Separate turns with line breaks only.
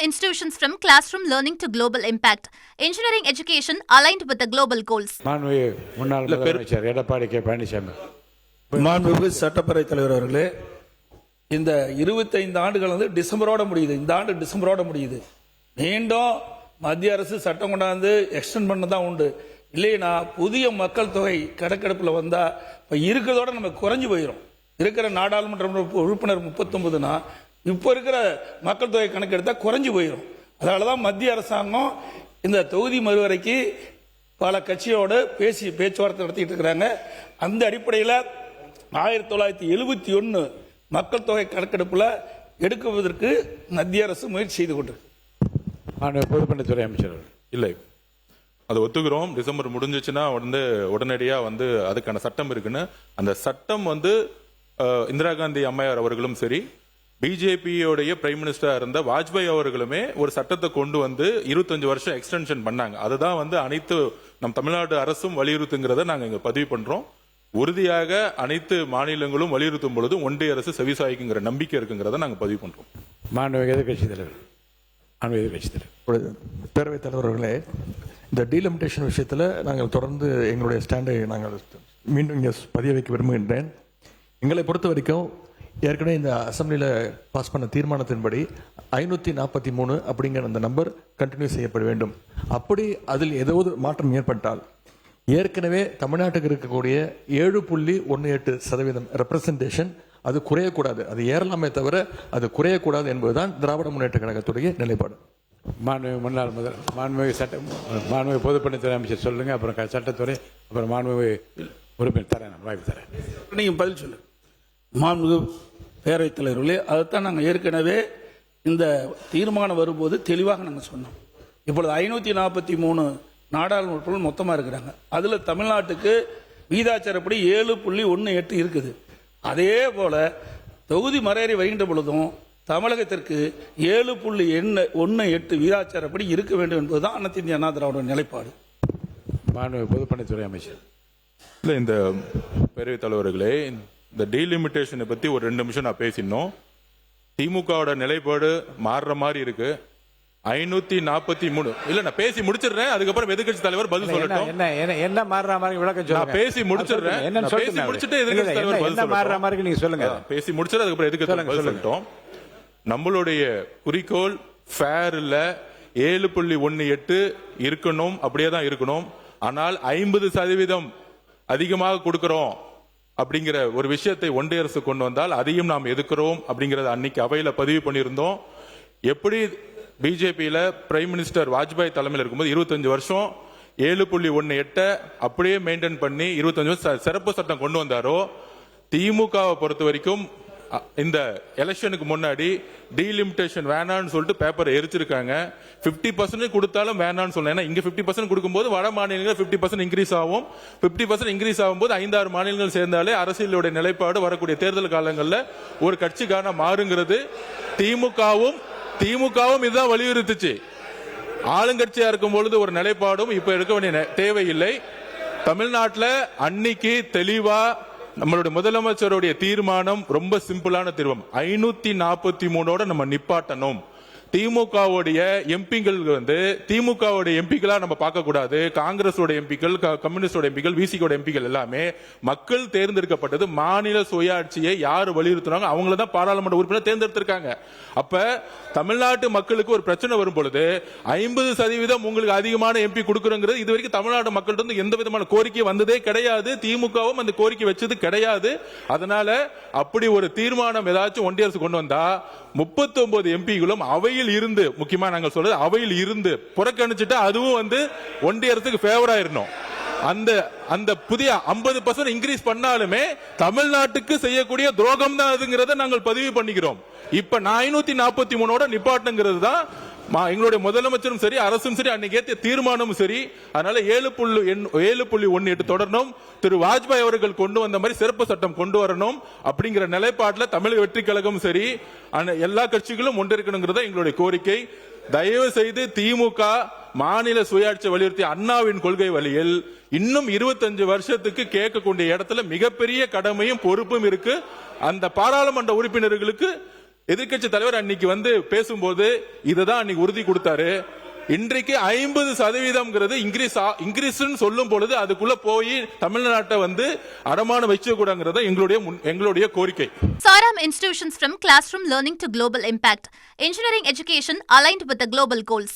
institutions from classroom learning to global impact. Engineering education aligned with the global goals.
மாண்புமிகு முன்னாள் முதலமைச்சர் Edappadi K Palaniswami.
மாண்புமிகு சட்டப்பேரவை தலைவர் அவர்களே, இந்த 25 ஆண்டுகள் வந்து டிசம்பரோட முடியுது. இந்த ஆண்டு டிசம்பரோட முடியுது. மீண்டும் மத்திய அரசு சட்டம் கொண்டாந்து எக்ஸ்டெண்ட் பண்ணதான் உண்டு. இல்லைன்னா புதிய மக்கள் தொகை கணக்கெடுப்பில் வந்தா இப்போ இருக்கிறதோட நம்ம குறைஞ்சு போயிடும். இருக்கிற நாடாளுமன்ற உறுப்பினர் 39னா இப்போ இருக்கிற மக்கள் தொகை கணக்கெடுத்தா குறைஞ்சு போயிடும். அதனால தான் மத்திய அரசாங்கம் இந்த தொகுதி மறுவரைக்கு பல கட்சியோடு பேச்சுவார்த்தை நடத்திட்டு இருக்கிறாங்க. அந்த அடிப்படையில் 1971 மக்கள் தொகை கணக்கெடுப்பில் எடுக்குவதற்கு மத்திய அரசு முயற்சி செய்து கொண்டிருக்கு.
பொதுப்பணித்துறை அமைச்சர்
இல்லை, அது ஒத்துக்கிறோம். டிசம்பர் முடிஞ்சிச்சுன்னா உடனடியா அதுக்கான சட்டம் இருக்குன்னு. அந்த சட்டம் இந்திரா காந்தி அம்மையார் அவர்களும் சரி, பிஜேபியோடைய பிரைம் மினிஸ்டரா இருந்த வாஜ்பாய் அவர்களுமே ஒரு சட்டத்தை கொண்டு 25 வருஷம் எக்ஸ்டென்ஷன் பண்ணாங்க. அதுதான் அனைத்து நம் தமிழ்நாடு அரசும் வலியுறுத்துங்கிறத நாங்க இங்க பதிவு பண்றோம். உறுதியாக அனைத்து மாநிலங்களும் வலியுறுத்தும் பொழுது ஒன்றிய அரசு செவிசாய்க்குங்கிற நம்பிக்கை இருக்குங்கிறத நாங்க பதிவு பண்றோம்.
மாண்புமிகு எதிர்க்கட்சி தலைவர்.
பேரவைத் தலைவர்களே, இந்த டீலிமிட்டேஷன் விஷயத்தில் நாங்கள் தொடர்ந்து எங்களுடைய ஸ்டாண்டை நாங்கள் மீண்டும் இங்கே பதிய வைக்க விரும்புகின்றேன். எங்களை பொறுத்த வரைக்கும் ஏற்கனவே இந்த அசம்பிளியில் பாஸ் பண்ண தீர்மானத்தின்படி 543 அப்படிங்கிற அந்த நம்பர் கண்டினியூ செய்யப்பட வேண்டும். அப்படி அதில் ஏதாவது மாற்றம் ஏற்பட்டால் ஏற்கனவே தமிழ்நாட்டுக்கு இருக்கக்கூடிய 7.18% ரெப்ரசன்டேஷன் அது குறையக்கூடாது. அது ஏறலாமே தவிர அது குறையக்கூடாது என்பதுதான் திராவிட முன்னேற்ற கழகத்துடைய நிலைப்பாடு.
மாண்புமிகு பொதுப்பணித்துறை அமைச்சர் சொல்லுங்க, அப்புறம் சட்டத்துறை, அப்புறம் மாண்புமிகு உறுப்பினர் தரேன், வாய்ப்பு தரேன்.
நீங்க பதில் சொல்லு. மாண்புமிகு பேரவைத் தலைவர்களே, அதைத்தான் நாங்கள் ஏற்கனவே இந்த தீர்மானம் வரும்போது தெளிவாக நாங்கள் சொன்னோம். இப்பொழுது 543 நாடாளுமன்ற உறுப்பினர்கள் மொத்தமாக இருக்கிறாங்க. அதில் தமிழ்நாட்டுக்கு வீதாச்சாரப்படி 7.18 இருக்குது. அதே போல தொகுதி மறையறை வருகின்ற பொழுதும் தமிழகத்திற்கு 7.18 வீதாச்சாரப்படி இருக்க வேண்டும் என்பதுதான் அனைத்து இந்திய அண்ணா திராவிட நிலைப்பாடு.
பொதுப்பணித்துறை அமைச்சர்.
இல்லை, இந்த பேரவைத் தலைவர்களே, இந்த டீலிமிட்டேஷனை பத்தி ஒரு 2 நிமிஷம் நான் பேசினோம். திமுகவோட நிலைப்பாடு மாறுற மாதிரி இருக்கு. 543 இல்ல, நான் பேசி முடிச்சிடுறேன். அதுக்கப்புறம் எதிர்க்கட்சி தலைவர் பதில் சொல்லட்டும்.
என்ன மாறுற மாதிரி விளக்கம் சொல்லுங்க.
நான் பேசி முடிச்சிடுறேன். பேசி முடிச்சிட்டு எதிர்க்கட்சி தலைவர் பதில் சொல்லட்டும்.
மாறுற மாதிரி நீங்க சொல்லுங்க.
பேசி முடிச்சிட்டு அதுக்கப்புறம் எதிர்க்கட்சி தலைவர் பதில் சொல்லட்டும். நம்மளுடைய குறிக்கோள் ஃபேர் இல்ல, 7.18 இருக்கணும், அப்படியே தான் இருக்கணும். ஆனால் 50% அதிகமாக கொடுக்கிறோம் அப்படிங்கிற ஒரு விஷயத்தை ஒன்றிய அரசு கொண்டு வந்தால் அதையும் நாம் எதிர்க்கிறோம் அப்படிங்கறத அன்னைக்கு அவையில பதிவு பண்ணியிருந்தோம். எப்படி பிஜேபியில பிரைம் மினிஸ்டர் வாஜ்பாய் தலைமையில் இருக்கும்போது 25 வருஷம் 7.18 அப்படியே மெயின்டைன் பண்ணி 25 வருஷம் சிறப்பு சட்டம் கொண்டு வந்தாரோ, திமுகவை பொறுத்த வரைக்கும் இந்த எலெக்ஷனுக்கு முன்னாடி டீலிமிட்டேஷன் வேணான்னு சொல்லிட்டு பேப்பரை எரிச்சிருக்காங்க. 50% கொடுத்தாலும் வேணான்னு சொல்லலாம். ஏன்னா இங்க 50% கொடுக்கும்போது வட மாநிலங்கள் 50% இன்க்ரீஸ் ஆகும். 50% இன்க்ரீஸ் ஆகும்போது 5-6 மாநிலங்கள் சேர்ந்தாலே அரசியலுடைய நிலைப்பாடு வரக்கூடிய தேர்தல் காலங்களில் ஒரு கட்சிக்கான மாறுங்கிறது திமுகவும் இதுதான் வலியுறுத்துச்சு. ஆளுங்கட்சியா இருக்கும் பொழுது ஒரு நிலைப்பாடும் இப்ப எடுக்க வேண்டிய தேவையில்லை. தமிழ்நாட்டில் அன்னைக்கு தெளிவா நம்மளுடைய முதலமைச்சருடைய தீர்மானம் ரொம்ப சிம்பிளான தீர்மானம். 543 நம்ம நிப்பாட்டணும். திமுகவுடைய எம்பிகள் திமுகவுடைய எம்பிகளா நம்ம பார்க்க கூடாது. காங்கிரஸோட எம்பிகள், கம்யூனிஸ்டோட எம்பிகள், விசிகோட எம்பிகள் எல்லாமே மக்கள் தேர்ந்தெடுக்கப்பட்டது. மாநில சுயாட்சியை யார் வலியுறுத்துறாங்க அவங்கள தான் பாராளுமன்ற உறுப்பினர் தேர்ந்தெடுத்திருக்காங்க. அப்ப தமிழ்நாட்டு மக்களுக்கு ஒரு பிரச்சனை வரும் பொழுது 50% உங்களுக்கு அதிகமான எம்பி கொடுக்கறங்கிறது இது வரைக்கும் தமிழ்நாடு மக்கள்கிட்ட எந்த விதமான கோரிக்கை வந்ததே கிடையாது. திமுகவும் அந்த கோரிக்கை வச்சது கிடையாது. அதனால அப்படி ஒரு தீர்மானம் ஏதாச்சும் ஒன்றிய அரசு கொண்டு வந்தா 39 எம்பிகளும் அவையில் இருந்து, முக்கியமா நாங்கள் சொல்றது அவையில் இருந்து புறக்கணிச்சுட்டு அதுவும் ஒன்றிய அரசுக்கு ஃபேவர் ஆயிரணும். அந்த புதிய 50% இன்க்ரீஸ் பண்ணாலுமே தமிழ்நாட்டுக்கு செய்யக்கூடிய துரோகம் தான் அதுங்கிறத நாங்கள் பதிவு பண்ணிக்கிறோம். இப்ப 543 நிப்பாட்டுங்கிறது தான் எங்களுடைய முதலமைச்சரும் சரி, அரசும் சரி, அன்னைக்கு ஏற்றிய தீர்மானமும் சரி. அதனால 7.18 தொடரணும். திரு வாஜ்பாய் அவர்கள் கொண்டு வந்த மாதிரி சிறப்பு சட்டம் கொண்டு வரணும் அப்படிங்கிற நிலைப்பாட்டில் தமிழக வெற்றி கழகம் சரி, எல்லா கட்சிகளும் ஒன்றிருக்கணுங்கிறத எங்களுடைய கோரிக்கை. தயவு செய்து திமுக மாநில சுயாட்சி வலியுறுத்திய அண்ணாவின் கொள்கை வழியில் இன்னும் 25 வருஷத்துக்கு கேட்கக்கூடிய இடத்துல மிகப்பெரிய கடமையும் பொறுப்பும் இருக்கு. அந்த பாராளுமன்ற உறுப்பினர்களுக்கு எதிர்க்கட்சி தலைவர் அன்னைக்கு வந்து பேசும்போது இதுதான் அன்னைக்கு உறுதி கொடுத்தாரு. இன்றைக்கு 50% இன்கிரீஸ் சொல்லும் பொழுது அதுக்குள்ள போய் தமிழ்நாட்டை வந்து அடமானம் வச்சுக்க கூடாங்கிறத எங்களுடைய கோரிக்கை.
Saram institutions from classroom learning to global impact. Engineering education aligned with the global goals.